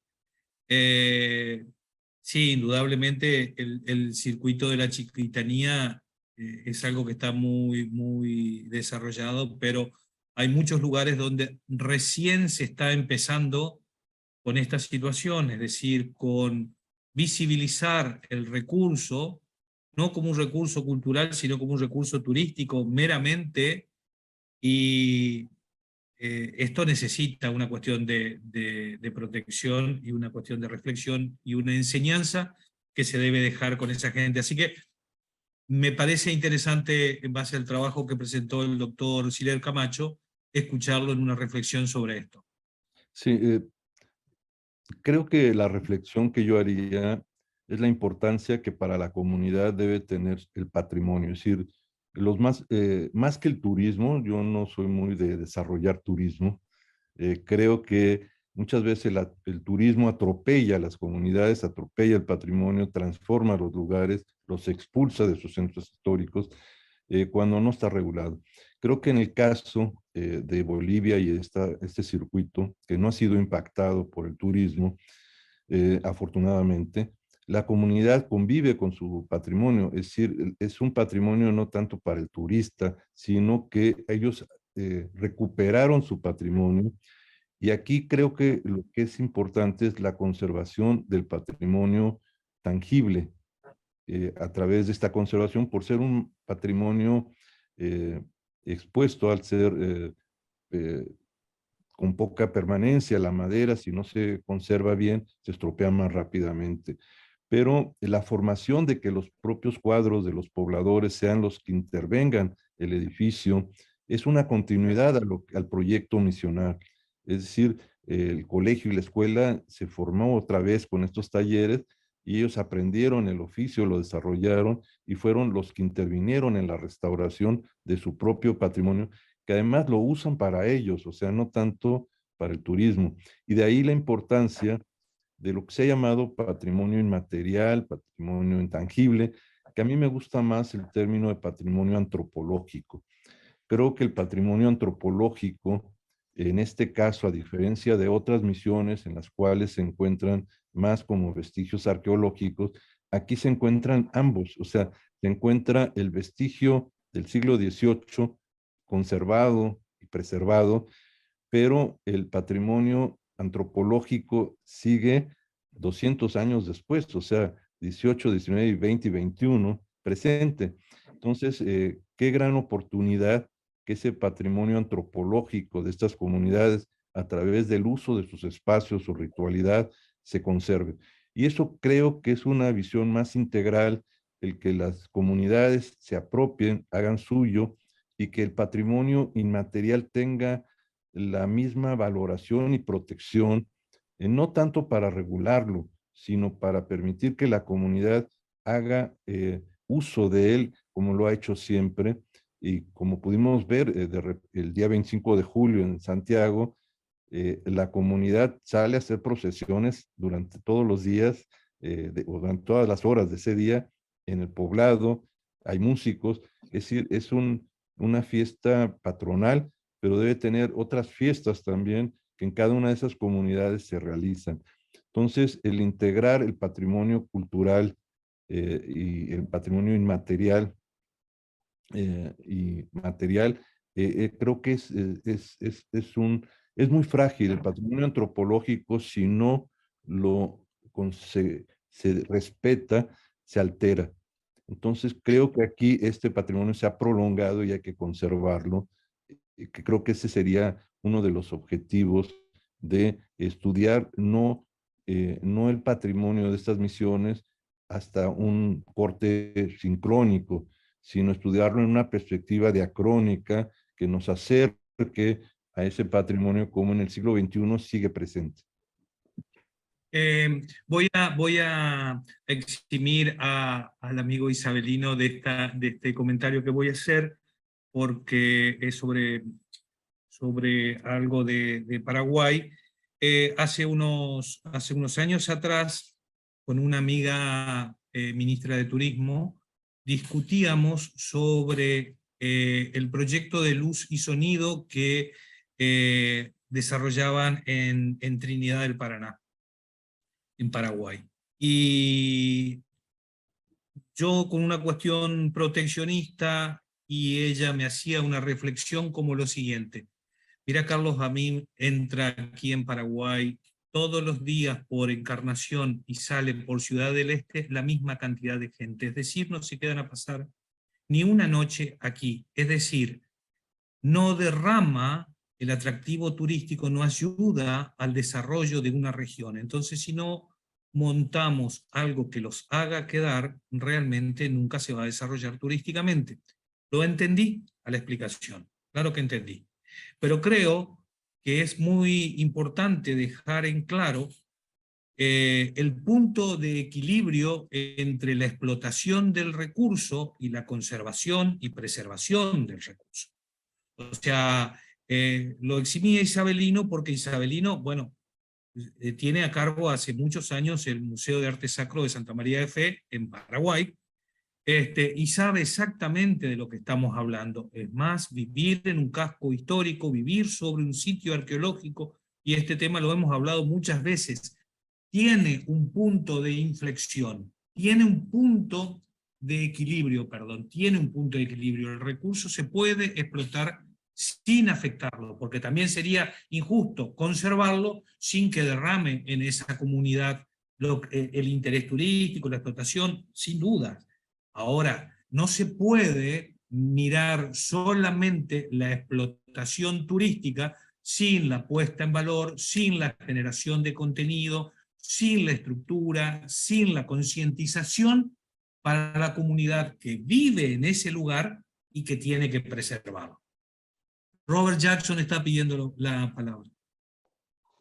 Sí, indudablemente el circuito de la Chiquitanía es algo que está muy desarrollado, pero hay muchos lugares donde recién se está empezando con esta situación, es decir, con visibilizar el recurso, no como un recurso cultural, sino como un recurso turístico meramente, y esto necesita una cuestión de protección y una cuestión de reflexión y una enseñanza que se debe dejar con esa gente. Así que me parece interesante, en base al trabajo que presentó el doctor Siler Camacho, escucharlo en una reflexión sobre esto. Sí, creo que la reflexión que yo haría es la importancia que para la comunidad debe tener el patrimonio. Es decir, más que el turismo, yo no soy muy de desarrollar turismo. Creo que muchas veces el turismo atropella a las comunidades, atropella el patrimonio, transforma los lugares, los expulsa de sus centros históricos cuando no está regulado. Creo que en el caso de Bolivia y este circuito, que no ha sido impactado por el turismo, afortunadamente, la comunidad convive con su patrimonio, es decir, es un patrimonio no tanto para el turista, sino que ellos recuperaron su patrimonio Y aquí creo que lo que es importante es la conservación del patrimonio tangible a través de esta conservación, por ser un patrimonio expuesto al ser eh, con poca permanencia. La madera, si no se conserva bien, se estropea más rápidamente. Pero la formación de que los propios cuadros de los pobladores sean los que intervengan el edificio es una continuidad al proyecto misional. Es decir, el colegio y la escuela se formó otra vez con estos talleres y ellos aprendieron el oficio, lo desarrollaron y fueron los que intervinieron en la restauración de su propio patrimonio, que además lo usan para ellos, o sea, no tanto para el turismo. Y de ahí la importancia de lo que se ha llamado patrimonio inmaterial, patrimonio intangible, que a mí me gusta más el término de patrimonio antropológico. Creo que el patrimonio antropológico, en este caso, a diferencia de otras misiones en las cuales se encuentran más como vestigios arqueológicos, aquí se encuentran ambos, o sea, se encuentra el vestigio del siglo XVIII conservado y preservado, pero el patrimonio antropológico sigue 200 años después, o sea, 18, 19, 20 y 21 presente. Entonces, qué gran oportunidad que ese patrimonio antropológico de estas comunidades, a través del uso de sus espacios, su ritualidad, se conserve. Y eso creo que es una visión más integral, el que las comunidades se apropien, hagan suyo, y que el patrimonio inmaterial tenga la misma valoración y protección, no tanto para regularlo, sino para permitir que la comunidad haga uso de él como lo ha hecho siempre. Y como pudimos ver el día 25 de julio en Santiago, la comunidad sale a hacer procesiones durante todos los días, o durante todas las horas de ese día en el poblado, hay músicos, es decir, es una fiesta patronal, pero debe tener otras fiestas también que en cada una de esas comunidades se realizan. Entonces, el integrar el patrimonio cultural y el patrimonio inmaterial y material, creo que es muy frágil. El patrimonio antropológico, si no se respeta, se altera. Entonces, creo que aquí este patrimonio se ha prolongado y hay que conservarlo, que creo que ese sería uno de los objetivos de estudiar, no el patrimonio de estas misiones hasta un corte sincrónico, sino estudiarlo en una perspectiva diacrónica que nos acerque a ese patrimonio como en el siglo XXI sigue presente. Voy a eximir al amigo isabelino de este comentario que voy a hacer, porque es sobre algo de Paraguay. Hace unos años atrás, con una amiga ministra de Turismo, discutíamos sobre el proyecto de luz y sonido que desarrollaban en Trinidad del Paraná, en Paraguay. Y yo, con una cuestión proteccionista, y ella me hacía una reflexión como lo siguiente: mira, Carlos, a mí entra aquí en Paraguay todos los días por Encarnación y sale por Ciudad del Este la misma cantidad de gente. Es decir, no se quedan a pasar ni una noche aquí. Es decir, no derrama el atractivo turístico, no ayuda al desarrollo de una región. Entonces, si no montamos algo que los haga quedar, realmente nunca se va a desarrollar turísticamente. ¿Lo entendí a la explicación? Claro que entendí. Pero creo que es muy importante dejar en claro el punto de equilibrio entre la explotación del recurso y la conservación y preservación del recurso. O sea, lo eximí a Isabelino porque Isabelino, bueno, tiene a cargo hace muchos años el Museo de Arte Sacro de Santa María de Fe en Paraguay, y sabe exactamente de lo que estamos hablando. Es más, vivir en un casco histórico, vivir sobre un sitio arqueológico, y este tema lo hemos hablado muchas veces, tiene un punto de inflexión, tiene un punto de equilibrio, perdón, tiene un punto de equilibrio. El recurso se puede explotar sin afectarlo, porque también sería injusto conservarlo sin que derrame en esa comunidad el interés turístico, la explotación, sin duda. Ahora, no se puede mirar solamente la explotación turística sin la puesta en valor, sin la generación de contenido, sin la estructura, sin la concientización para la comunidad que vive en ese lugar y que tiene que preservarlo. Robert Jackson está pidiendo la palabra.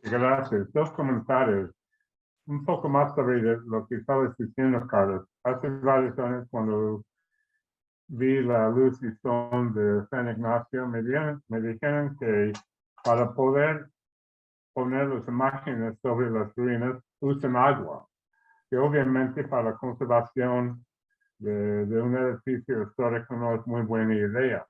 Gracias. Dos comentarios. Un poco más sobre lo que estabas diciendo, Carlos. Hace varios años, cuando vi la luz y son de San Ignacio, me dijeron que para poder poner las imágenes sobre las ruinas, usen agua. Que obviamente para la conservación de un edificio histórico no es muy buena idea.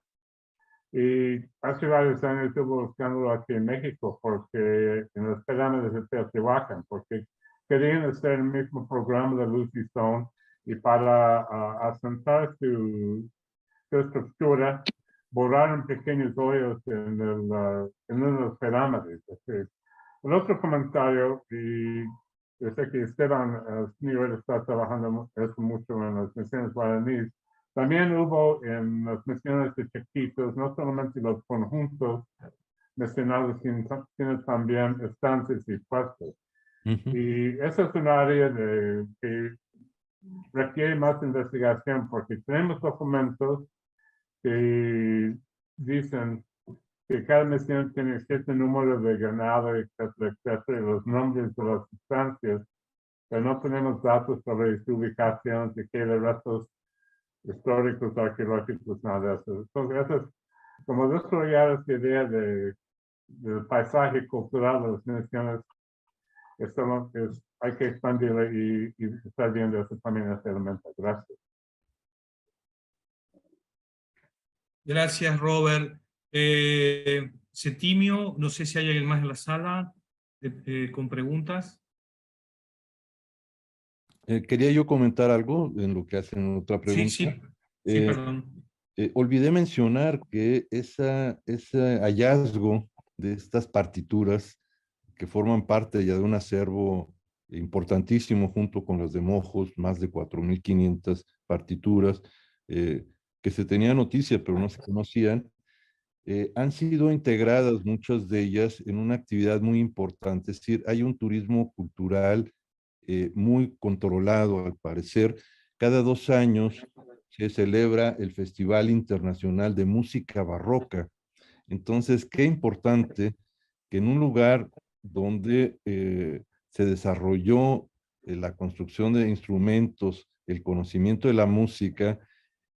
Y hace varios años hubo un escándalo aquí en México porque en las pirámides de Teotihuacán, porque querían hacer el mismo programa de luz y son y para asentar su estructura borraron pequeños hoyos en las pirámides. El otro comentario, y yo sé que Esteban Snider está trabajando eso mucho en las misiones guaraníes. También hubo en las misiones de Chiquitos, no solamente los conjuntos nacionales, sino también estancias y puestos. Y eso es un área que requiere más investigación porque tenemos documentos que dicen que cada misión tiene cierto número de ganado, etcétera, etcétera, y los nombres de las estancias, pero no tenemos datos sobre su ubicación, si quiere restos históricos, arqueológicos, nada de eso. Entonces, eso es como desarrollar esta idea del paisaje cultural de las naciones, hay que expandirlo y estar viendo eso también este elemento. Gracias. Gracias, Robert. Septimio, no sé si hay alguien más en la sala con preguntas. Quería yo comentar algo en lo que hacen otra pregunta. Sí, perdón. Olvidé mencionar que ese hallazgo de estas partituras que forman parte ya de un acervo importantísimo junto con las de Mojos, más de 4.500 partituras, que se tenía noticia pero no se conocían, han sido integradas muchas de ellas en una actividad muy importante, es decir, hay un turismo cultural muy controlado al parecer. Cada 2 años se celebra el Festival Internacional de Música Barroca. Entonces, qué importante que en un lugar donde se desarrolló la construcción de instrumentos, el conocimiento de la música,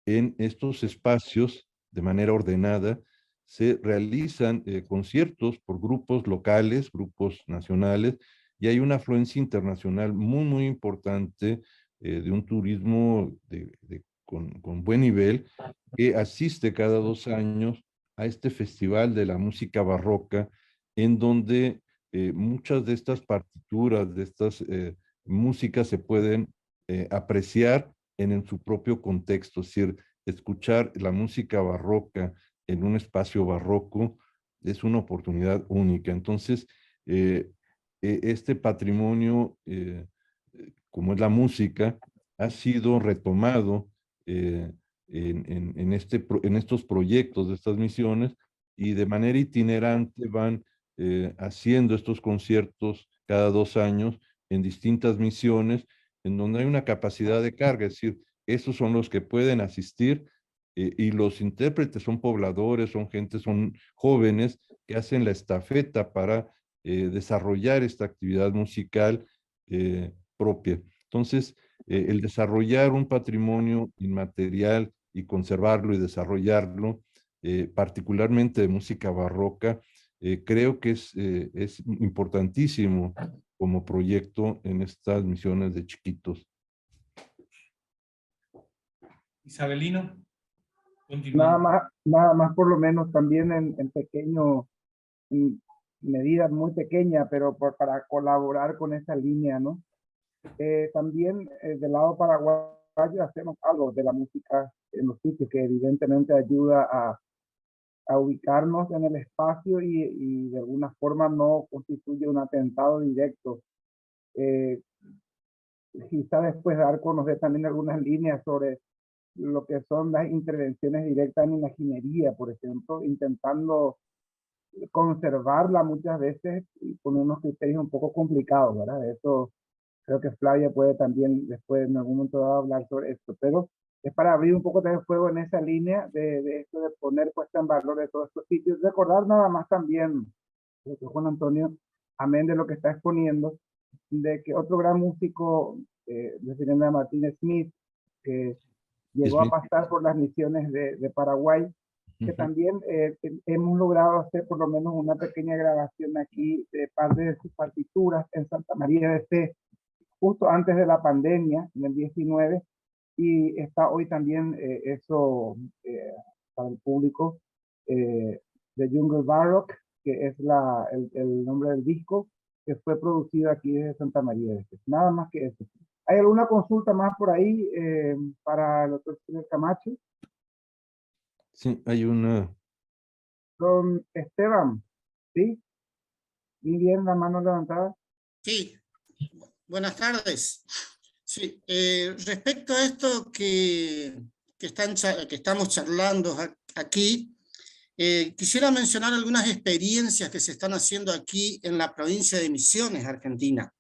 en estos espacios de manera ordenada, se realizan conciertos por grupos locales, grupos nacionales, y hay una afluencia internacional muy, muy importante de un turismo con buen nivel que asiste cada 2 años a este festival de la música barroca, en donde muchas de estas partituras, de estas músicas se pueden apreciar en su propio contexto, es decir, escuchar la música barroca en un espacio barroco es una oportunidad única. Entonces, este patrimonio, como es la música, ha sido retomado en estos proyectos de estas misiones y de manera itinerante van haciendo estos conciertos cada 2 años en distintas misiones en donde hay una capacidad de carga, es decir, esos son los que pueden asistir y los intérpretes son pobladores, son jóvenes que hacen la estafeta para desarrollar esta actividad musical propia. Entonces, el desarrollar un patrimonio inmaterial y conservarlo y desarrollarlo, particularmente de música barroca, creo que es importantísimo como proyecto en estas misiones de Chiquitos. Isabelino, continúa. Nada más por lo menos también en pequeño, en medida muy pequeña, pero para colaborar con esa línea, ¿no? También del lado paraguayo hacemos algo de la música en los sitios que evidentemente ayuda a a ubicarnos en el espacio y de alguna forma no constituye un atentado directo. Quizá después dar a conocer también algunas líneas sobre lo que son las intervenciones directas en imaginería, por ejemplo, intentando conservarla muchas veces y con unos criterios un poco complicados, ¿verdad? Eso creo que Flavia puede también después en algún momento dado hablar sobre esto, pero es para abrir un poco de fuego en esa línea de esto de poner puesta en valor de todos estos sitios. Recordar nada más también, lo que Juan Antonio, amén de lo que está exponiendo, de que otro gran músico de Fernanda Martínez Smith, que llegó a pasar por las misiones de Paraguay, que también hemos logrado hacer por lo menos una pequeña grabación aquí de parte de sus partituras en Santa María de Sé, justo antes de la pandemia, en el 19, y está hoy también eso para el público de Jungle Baroque, que es el nombre del disco, que fue producido aquí desde Santa María de Sé. Nada más que eso. ¿Hay alguna consulta más por ahí para el doctor Camacho? Sí, hay una. Don Esteban, ¿sí? Muy bien, la mano levantada. Sí, buenas tardes. Sí, respecto a esto que estamos charlando aquí, quisiera mencionar algunas experiencias que se están haciendo aquí en la provincia de Misiones, Argentina.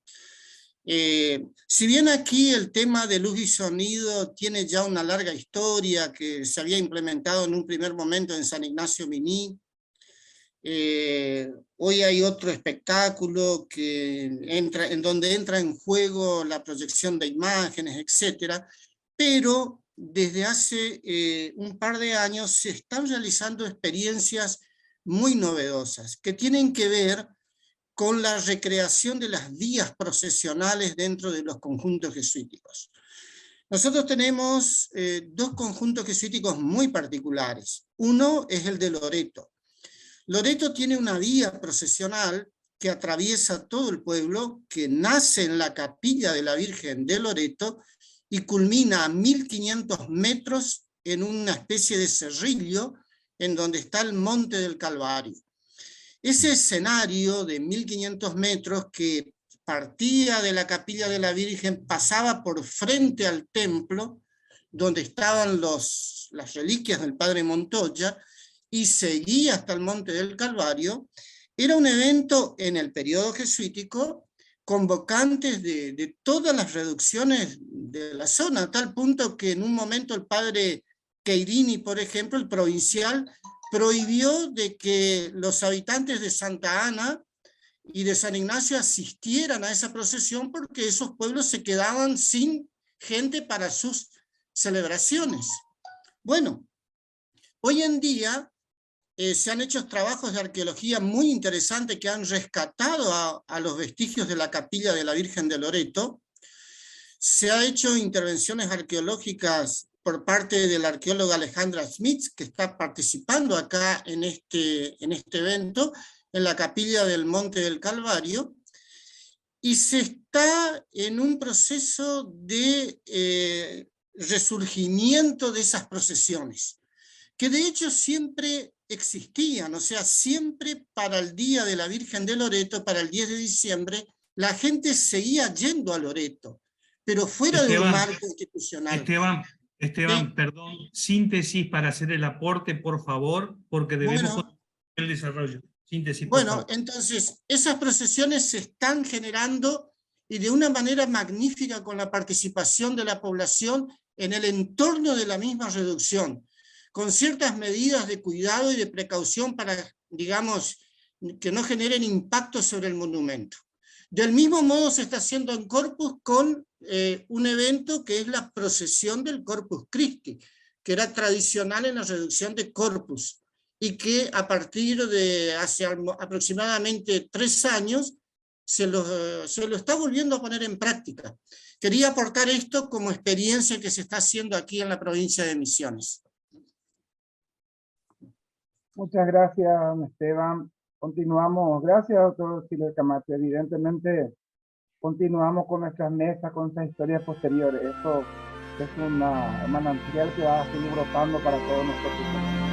Si bien aquí el tema de luz y sonido tiene ya una larga historia que se había implementado en un primer momento en San Ignacio Miní, hoy hay otro espectáculo en donde entra en juego la proyección de imágenes, etcétera, pero desde hace un par de años se están realizando experiencias muy novedosas que tienen que ver con la recreación de las vías procesionales dentro de los conjuntos jesuíticos. Nosotros tenemos dos conjuntos jesuíticos muy particulares. Uno es el de Loreto. Loreto tiene una vía procesional que atraviesa todo el pueblo, que nace en la capilla de la Virgen de Loreto y culmina a 1500 metros en una especie de cerrillo en donde está el Monte del Calvario. Ese escenario de 1500 metros que partía de la capilla de la Virgen, pasaba por frente al templo, donde estaban las reliquias del padre Montoya, y seguía hasta el Monte del Calvario, era un evento en el periodo jesuítico, convocantes de todas las reducciones de la zona, a tal punto que en un momento el padre Queirini, por ejemplo, el provincial, prohibió de que los habitantes de Santa Ana y de San Ignacio asistieran a esa procesión porque esos pueblos se quedaban sin gente para sus celebraciones. Bueno, hoy en día se han hecho trabajos de arqueología muy interesantes que han rescatado a los vestigios de la capilla de la Virgen de Loreto. Se han hecho intervenciones arqueológicas por parte de la arqueóloga Alejandra Smith, que está participando acá en este evento, en la capilla del Monte del Calvario, y se está en un proceso de resurgimiento de esas procesiones, que de hecho siempre existían, o sea, siempre para el Día de la Virgen de Loreto, para el 10 de diciembre, la gente seguía yendo a Loreto, pero fuera de un marco institucional. Esteban, sí. Perdón, síntesis para hacer el aporte, por favor, porque debemos continuar el desarrollo. Síntesis, por favor. Entonces, esas procesiones se están generando y de una manera magnífica con la participación de la población en el entorno de la misma reducción, con ciertas medidas de cuidado y de precaución para, digamos, que no generen impacto sobre el monumento. Del mismo modo se está haciendo en Corpus con un evento que es la procesión del Corpus Christi, que era tradicional en la reducción de Corpus, y que a partir de hace aproximadamente 3 años se lo está volviendo a poner en práctica. Quería aportar esto como experiencia que se está haciendo aquí en la provincia de Misiones. Muchas gracias, Esteban. Continuamos. Gracias, doctor Silvio Camacho. Evidentemente, continuamos con nuestras mesas, con esas historias posteriores. Esto es una manantial que va a seguir brotando para todos nosotros.